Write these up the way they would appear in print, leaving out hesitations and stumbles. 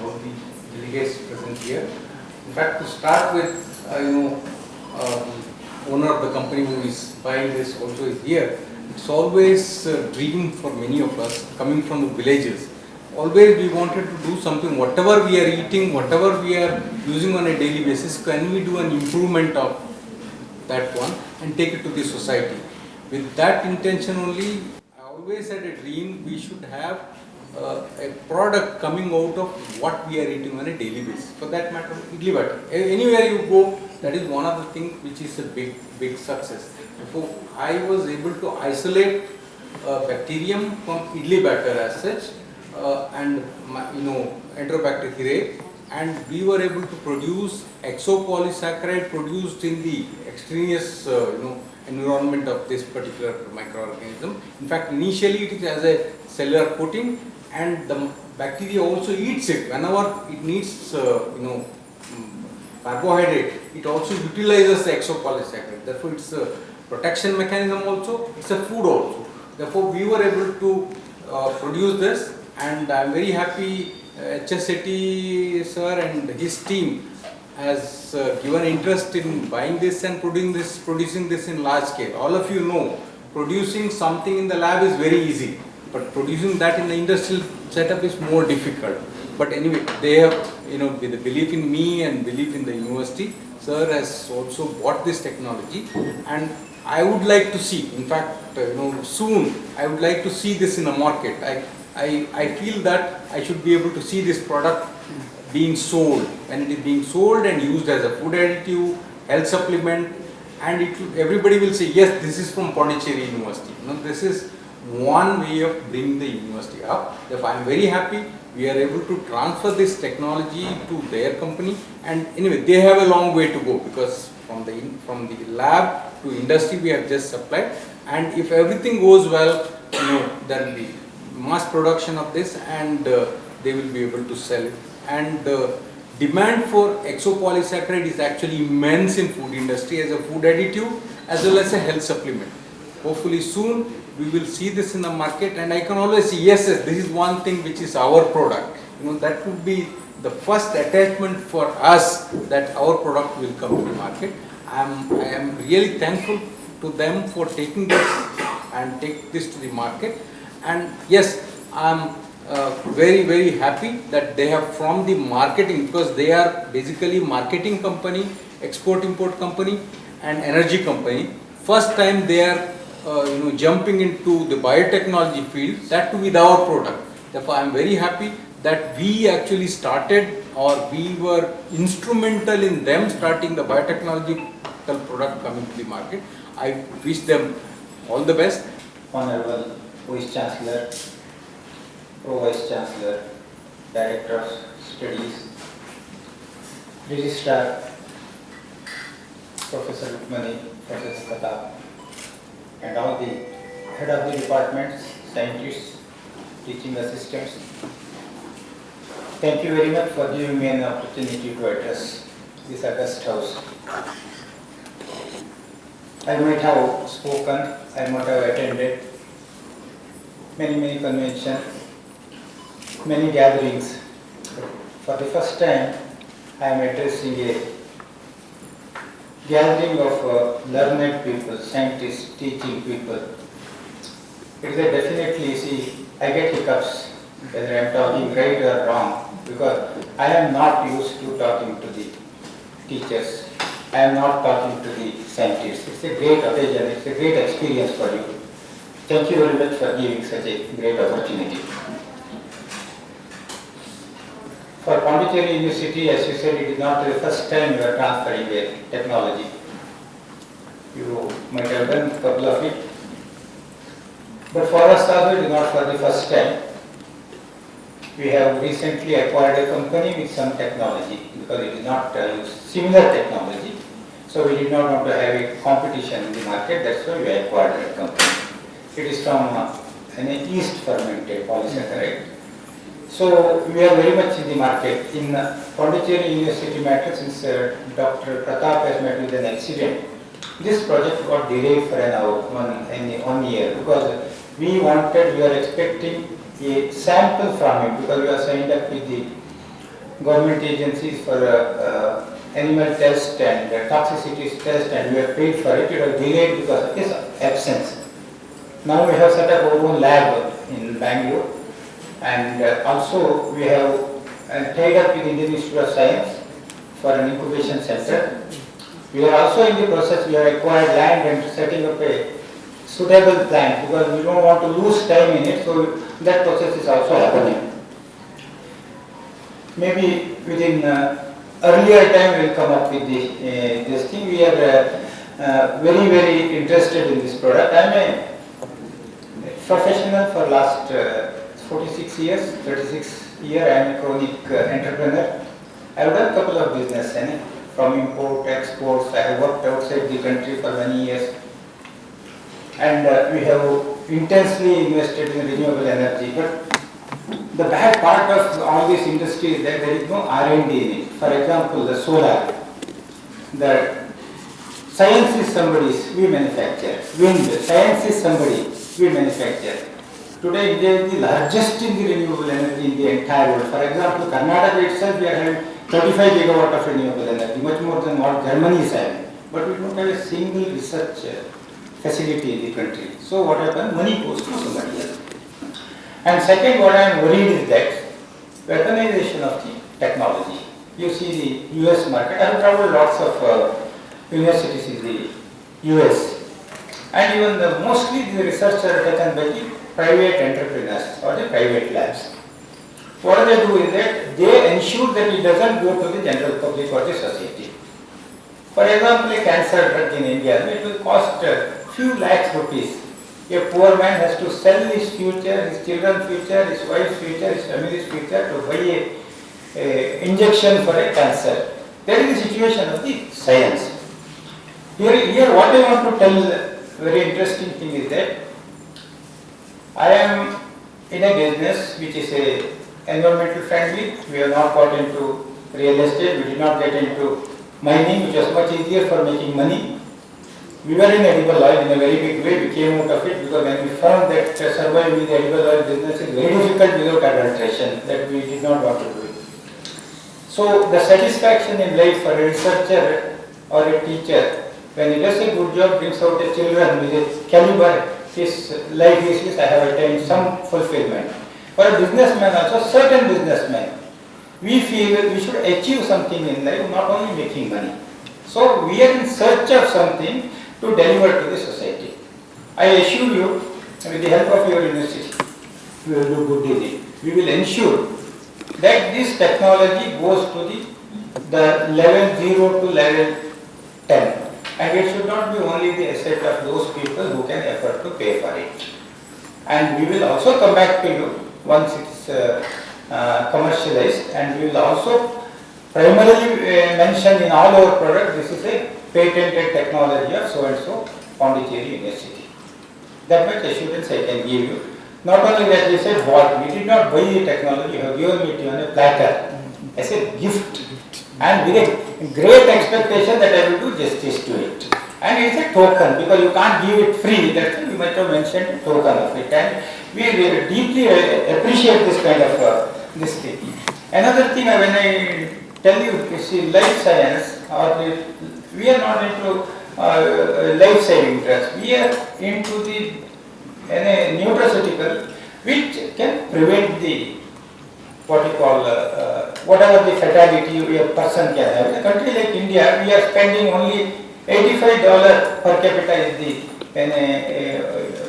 all the delegates present here. In fact, to start with, the owner of the company who is buying this also is here. It's always a dream for many of us coming from the villages. Always we wanted to do something, whatever we are eating, whatever we are using on a daily basis, can we do an improvement of that one and take it to the society. With that intention only, I always had a dream we should have a product coming out of what we are eating on a daily basis. For that matter, idli batter. Anywhere you go, that is one of the things which is a big success. Therefore, I was able to isolate bacterium from idli batter as such, and Enterobacter and we were able to produce exopolysaccharide produced in the extraneous environment of this particular microorganism. In fact, initially it is as a cellular coating, and the bacteria also eats it whenever it needs carbohydrate. It also utilizes the exopolysaccharide. Therefore, it's a protection mechanism also. It's a food also. Therefore, we were able to produce this, and I am very happy. HSAT sir and his team has given interest in buying this and producing this in large scale. All of you know, producing something in the lab is very easy, but producing that in the industrial setup is more difficult. But anyway, they have, with the belief in me and belief in the university, sir has also bought this technology, and I would like to see, in fact, soon I would like to see this in the market. I feel that I should be able to see this product being sold, when it is being sold and used as a food additive, health supplement, and everybody will say, yes, this is from Pondicherry University. This is one way of bringing the university up. Therefore, I am very happy we are able to transfer this technology to their company, and anyway, they have a long way to go, because from the lab to industry we have just supplied, and if everything goes well, there will be mass production of this, and they will be able to sell it. And demand for exopolysaccharide is actually immense in food industry as a food additive as well as a health supplement. Hopefully soon we will see this in the market, and I can always say, yes, this is one thing which is our product. That would be the first attachment for us, that our product will come to the market. I am really thankful to them for taking this and take this to the market. And yes, I am very happy that they have, from the marketing, because they are basically marketing company, export-import company and energy company. First time they are jumping into the biotechnology field, that too with our product. Therefore, I am very happy that we actually started, or we were instrumental in them starting the biotechnological product coming to the market. I wish them all the best. Honorable Vice Chancellor, Pro Vice Chancellor, Director of Studies, Registrar, Professor Rukmani, Professor Pratap, and all the head of the departments, scientists, teaching assistants. Thank you very much for giving me an opportunity to address this august house. I might have spoken, I might have attended many conventions, many gatherings. For the first time, I am addressing a gathering of learned people, scientists, teaching people. It is definitely, see, I get hiccups whether I am talking right or wrong, because I am not used to talking to the teachers. I am not talking to the scientists. It's a great occasion, it's a great experience for you. Thank you very much for giving such a great opportunity. For Pondicherry University, as you said, it is not the first time you are transferring a technology. You might have done a couple of it. But for us also, it is not for the first time. We have recently acquired a company with some technology, because it is not similar technology. So we did not want to have a competition in the market, that's why we acquired that company. It is from an yeast fermented polysaccharide. So we are very much in the market. In Pondicherry University matter, since Dr. Pratap has met with an accident, this project got delayed for one year, because we were expecting a sample from him, because we are signed up with the government agencies for animal test and toxicity test, and we have paid for it. It was delayed because of his absence. Now we have set up our own lab in Bangalore, and also we have tied up with Indian Institute of Science for an incubation center. We are also in the process, we have acquired land and setting up a suitable plant because we don't want to lose time in it, so that process is also happening. Maybe within earlier time we will come up with this thing. We are very, very interested in this product. I am a professional for last 46 years, 36 years. I am a chronic entrepreneur. I have done a couple of business from import, exports. I have worked outside the country for many years. And we have intensely invested in renewable energy. But the bad part of all this industry is that there is no R&D in it. For example, the solar. The science is somebody's, we manufacture. Wind, science is somebody, we manufacture. Today India is the largest in the renewable energy in the entire world. For example, Karnataka itself, we are having 35 gigawatt of renewable energy, much more than what Germany is having. But we don't have a single research facility in the country. So what happens? Money goes to somebody else. And second, what I am worried is that weaponization of the technology. You see the US market. I have traveled lots of universities in the US. And even mostly the research are taken by the private entrepreneurs or the private labs. What they do is that they ensure that it doesn't go to the general public or the society. For example, a cancer drug in India, it will cost few lakhs rupees. A poor man has to sell his future, his children's future, his wife's future, his family's future to buy a injection for a cancer. That is the situation of the science. Here what I want to tell, very interesting thing is that I am in a business which is a environmental friendly. We have not got into real estate, we did not get into mining, which was much easier for making money. We were in edible oil in a very big way. We came out of it because when we found that surviving with the edible oil business is very difficult without adulteration, that we did not want to do it. So the satisfaction in life for a researcher or a teacher, when he does a good job, brings out the children with a caliber, his life is, I have attained some fulfillment. For a businessman also, certain businessmen, we feel that we should achieve something in life, not only making money. So we are in search of something to deliver to the society. I assure you, with the help of your university, we will do good in it. We will ensure that this technology goes to the level 0 to level 10. And it should not be only the asset of those people who can afford to pay for it. And we will also come back to you once it is commercialized, and we will also primarily mention in all our products, this is a patented technology of so and so Pondicherry University. That much assurance I can give you. Not only that, we said what, we did not buy the technology, you have given it to you on a platter as a gift, and with a great expectation that I will do justice to it. And it is a token, because you can't give it free, that's why we might have mentioned a token of it. And we deeply appreciate this kind of this thing. Another thing, when I tell you, see, life science, we are not into life-saving drugs. We are into the nutraceutical, which can prevent the what you call whatever the fatality a person can have. In a country like India, we are spending only $85 per capita is the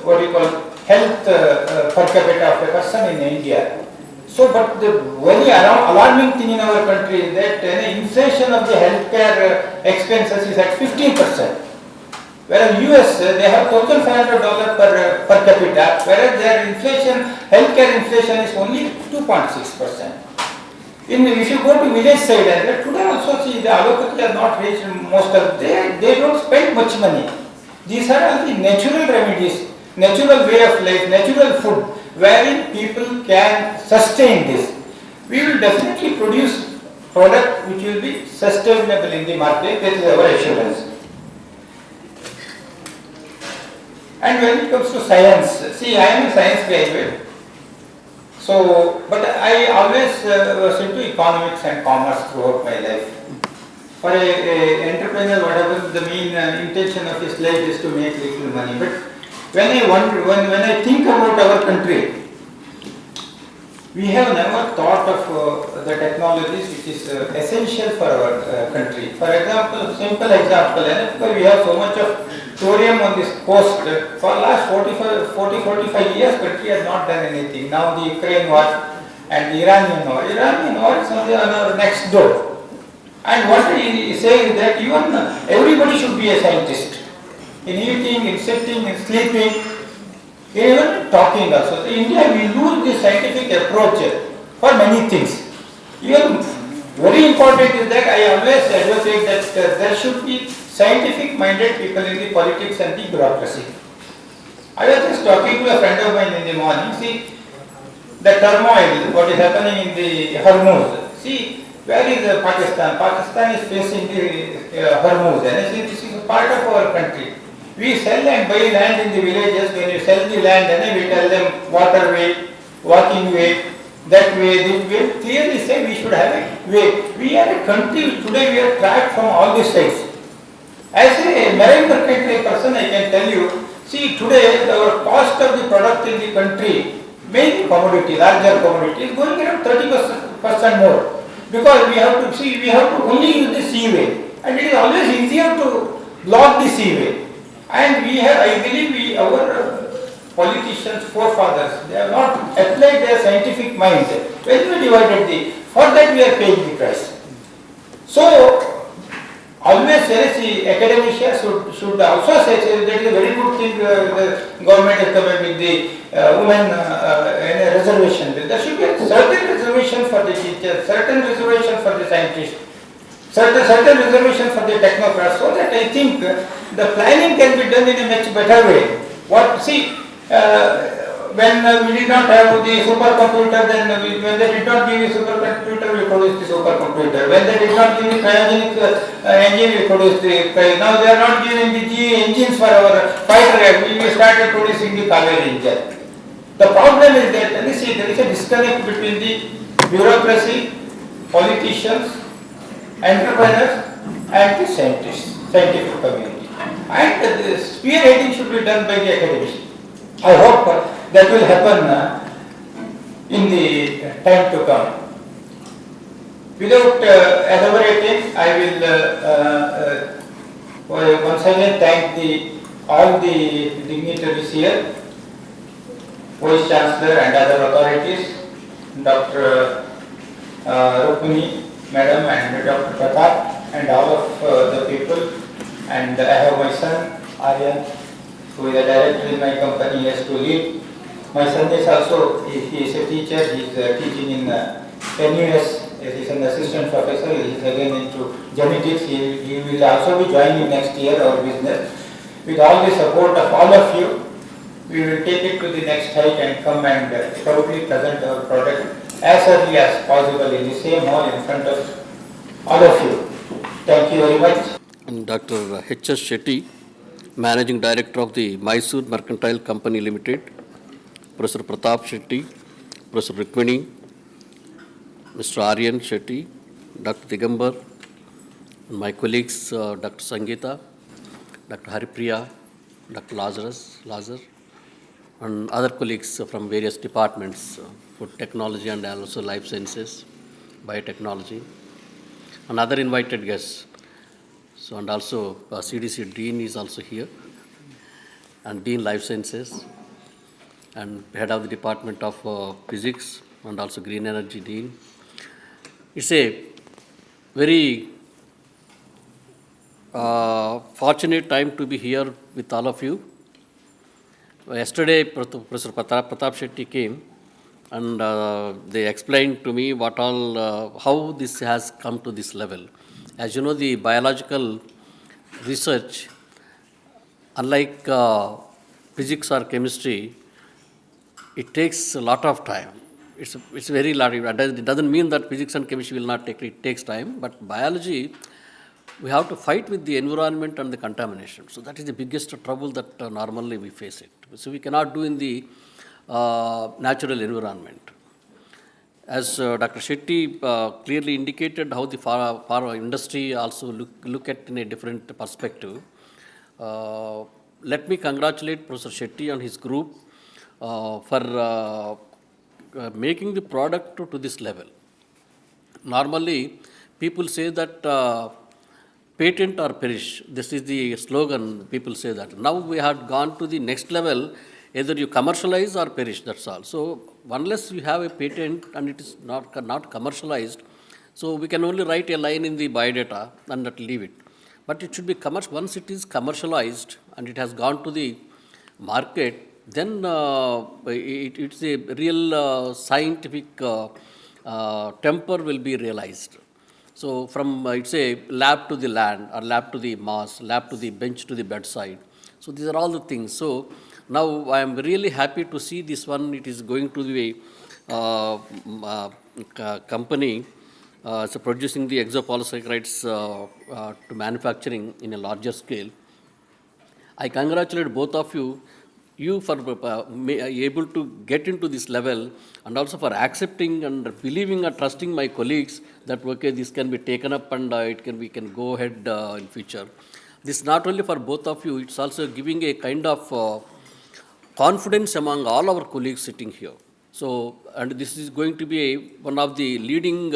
what you call health per capita of a person in India. So, but the very alarming thing in our country is that inflation of the healthcare expenses is at 15%. Whereas US, they have $1,500 per capita, whereas their inflation, healthcare inflation is only 2.6%. If you go to village side, and today also see the allopathy has not reached most of, they don't spend much money. These are all the natural remedies, natural way of life, natural food, wherein people can sustain this. We will definitely produce product which will be sustainable in the market, that is our assurance. And when it comes to science, see, I am a science graduate. So, but I always was into economics and commerce throughout my life. For a entrepreneur, whatever the main intention of his life is to make little money. But when I think about our country, we have never thought of the technologies which is essential for our country. For example, simple example, we have so much of thorium on this coast. For last 45 years, country has not done anything. Now the Ukraine war and the Iranian war. Iranian war is on our next door. And what he says is that even everybody should be a scientist. In eating, in sitting, in sleeping, even talking also. In India, we lose this scientific approach for many things. Even very important is that I always advocate that there should be scientific-minded people in the politics and the bureaucracy. I was just talking to a friend of mine in the morning. See, the turmoil, what is happening in the Hormuz. See, where is Pakistan? Pakistan is facing the Hormuz. And see, this is a part of our country. We sell and buy land in the villages. When you sell the land, and we tell them waterway, walking way, that way, this way. Clearly say we should have a way. We are a country, today we are trapped from all these sides. As a marine mercantile person, I can tell you, see today our cost of the product in the country, mainly commodity, larger commodity, is going around 30% more. Because we have to see, we have to only use the seaway. And it is always easier to block the seaway. And we have, I believe our politicians, forefathers, they have not applied their scientific mind. When we divided for that we are paying the price. So, always say, academia should also say that is a very good thing the government is coming with the women reservation. There should be a certain reservation for the teachers, certain reservation for the scientists, certain reservation for the technocrats, so that I think the planning can be done in a much better way. When we did not have the supercomputer, then when they did not give the supercomputer, we produced the supercomputer. When they did not give the cryogenic engine, we produced the cryogenic. Now they are not giving the GE engines for our fighter. We started producing the Kaveri engine. The problem is that there is a disconnect between the bureaucracy, politicians, entrepreneurs, and the scientists, scientific community. And the spearheading should be done by the academicians. I hope that will happen in the time to come. Without elaborating, I will once again thank all the dignitaries here, Vice Chancellor and other authorities, Dr. Rukmini, Madam, and Dr. Pratap, and all of the people. And I have my son, Aryan, who is a director in my company. He has to lead. My son is also, he is a teacher. He is teaching in NUS. He is an assistant professor. He is again into genetics. He will also be joining next year our business. With all the support of all of you, we will take it to the next height and come and proudly present our product as early as possible in the same hall in front of all of you. Thank you very much. And Dr. H.S. Shetty, Managing Director of the Mysore Mercantile Company Limited, Professor Pratap Shetty, Professor Rukmini, Mr. Aryan Shetty, Dr. Digambar, and my colleagues Dr. Sangeeta, Dr. Haripriya, Dr. Lazar, and other colleagues from various departments, food technology and also life sciences, biotechnology, and other invited guests. So, and also CDC Dean is also here, and Dean Life Sciences, and Head of the Department of Physics, and also Green Energy Dean. It's a very fortunate time to be here with all of you. Yesterday, Professor Pratap Shetty came, and they explained to me what all, how this has come to this level. As you know, the biological research, unlike physics or chemistry, it takes a lot of time. It's very lot. It doesn't mean that physics and chemistry will not take. It takes time, but biology, we have to fight with the environment and the contamination. So that is the biggest trouble that normally we face it. So we cannot do in the natural environment. As Dr. Shetty clearly indicated how the pharma industry also look at in a different perspective, let me congratulate Professor Shetty and his group for making the product to this level. Normally, people say that patent or perish. This is the slogan, people say that. Now we have gone to the next level, either you commercialize or perish, that's all. So unless you have a patent and it is not commercialized, so we can only write a line in the biodata and not leave it. But it should be once it is commercialized and it has gone to the market, then it's a real scientific temper will be realized. So from it's a lab to the land, or lab to the mass, lab to the bench to the bedside. So these are all the things. So now I am really happy to see this one. It is going to the company so producing the exopolysaccharides to manufacturing in a larger scale. I congratulate both of you for able to get into this level, and also for accepting and believing and trusting my colleagues that okay, this can be taken up and we can go ahead in future. This not only for both of you, it's also giving a kind of confidence among all our colleagues sitting here. So, and this is going to be one of the leading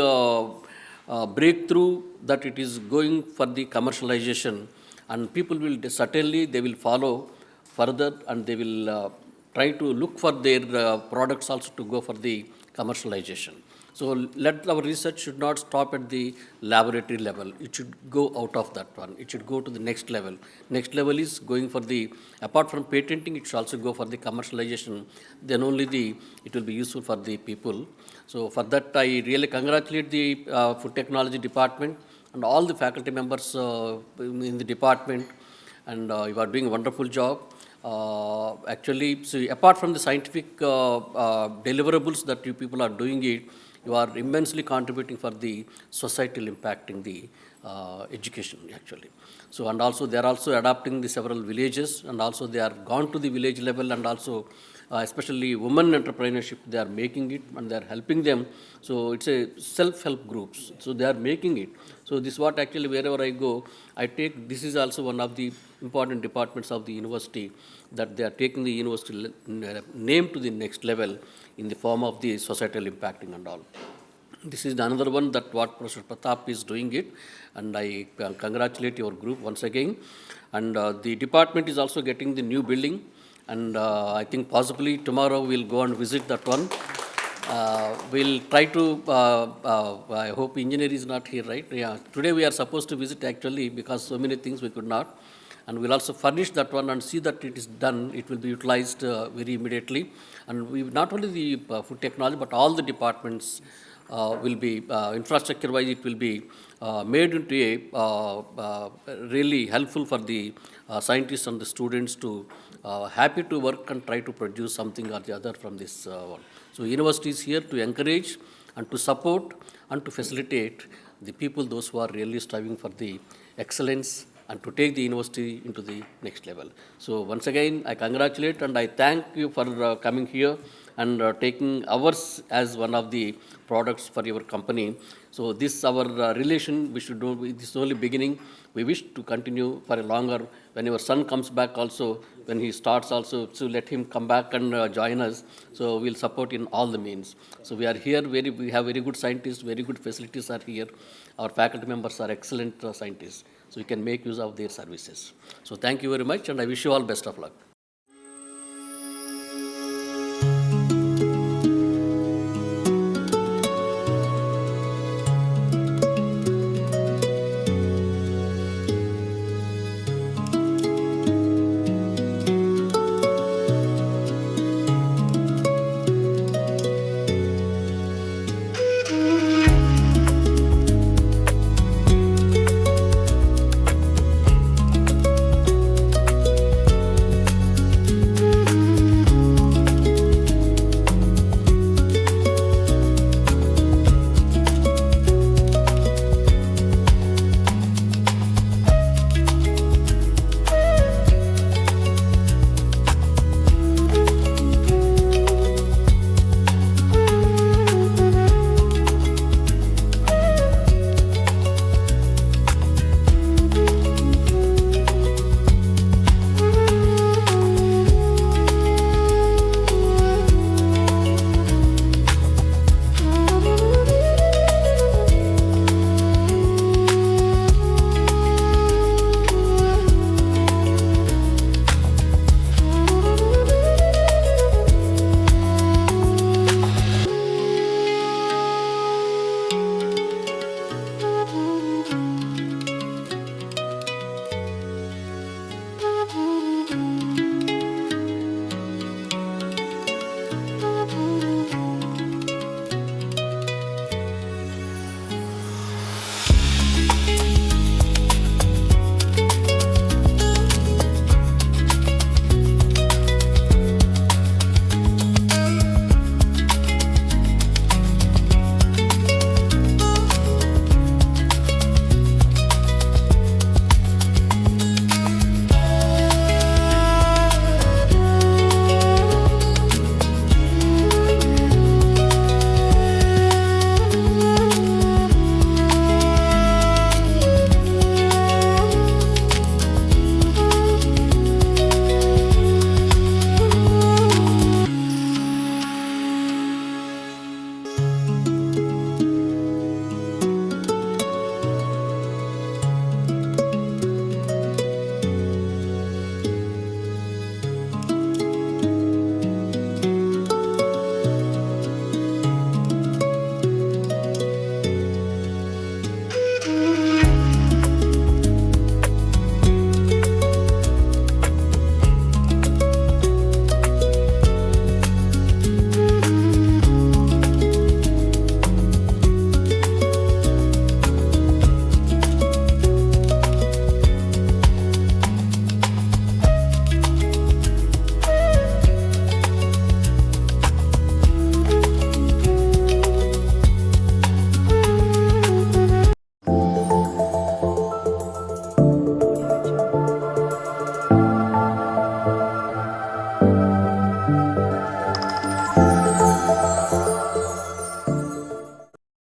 breakthrough that it is going for the commercialization, and people will certainly they will follow further, and they will try to look for their products also to go for the commercialization. So let our research should not stop at the laboratory level. It should go out of that one. It should go to the next level. Next level is going for the, apart from patenting, it should also go for the commercialization. Then only it will be useful for the people. So for that, I really congratulate the food technology department and all the faculty members in the department, and you are doing a wonderful job. Actually, so apart from the scientific deliverables that you people are doing it, you are immensely contributing for the societal impact in the education actually. So, and also they are also adapting the several villages, and also they are gone to the village level, and also especially women entrepreneurship, they are making it and they are helping them. So it's a self-help groups. So they are making it. So this is what actually wherever I go, I take, this is also one of the important departments of the university, that they are taking the university name to the next level in the form of the societal impacting and all. This is another one that what Professor Pratap is doing it, and I congratulate your group once again. And the department is also getting the new building, and I think possibly tomorrow we'll go and visit that one. We'll try to, I hope engineer is not here, right? Yeah, today we are supposed to visit actually, because so many things we could not. And we'll also furnish that one and see that it is done. It will be utilized very immediately. And we not only the food technology, but all the departments will be, infrastructure-wise, it will be made into a really helpful for the scientists and the students to happy to work and try to produce something or the other from this one. So university is here to encourage and to support and to facilitate the people, those who are really striving for the excellence and to take the university into the next level. So once again, I congratulate and I thank you for coming here and taking ours as one of the products for your company. So this our relation, we should do, this is only beginning. We wish to continue for a longer, when your son comes back also, when he starts also, so let him come back and join us. So we'll support in all the means. So we are here, we have very good scientists, very good facilities are here. Our faculty members are excellent scientists. So we can make use of their services. So thank you very much, and I wish you all best of luck.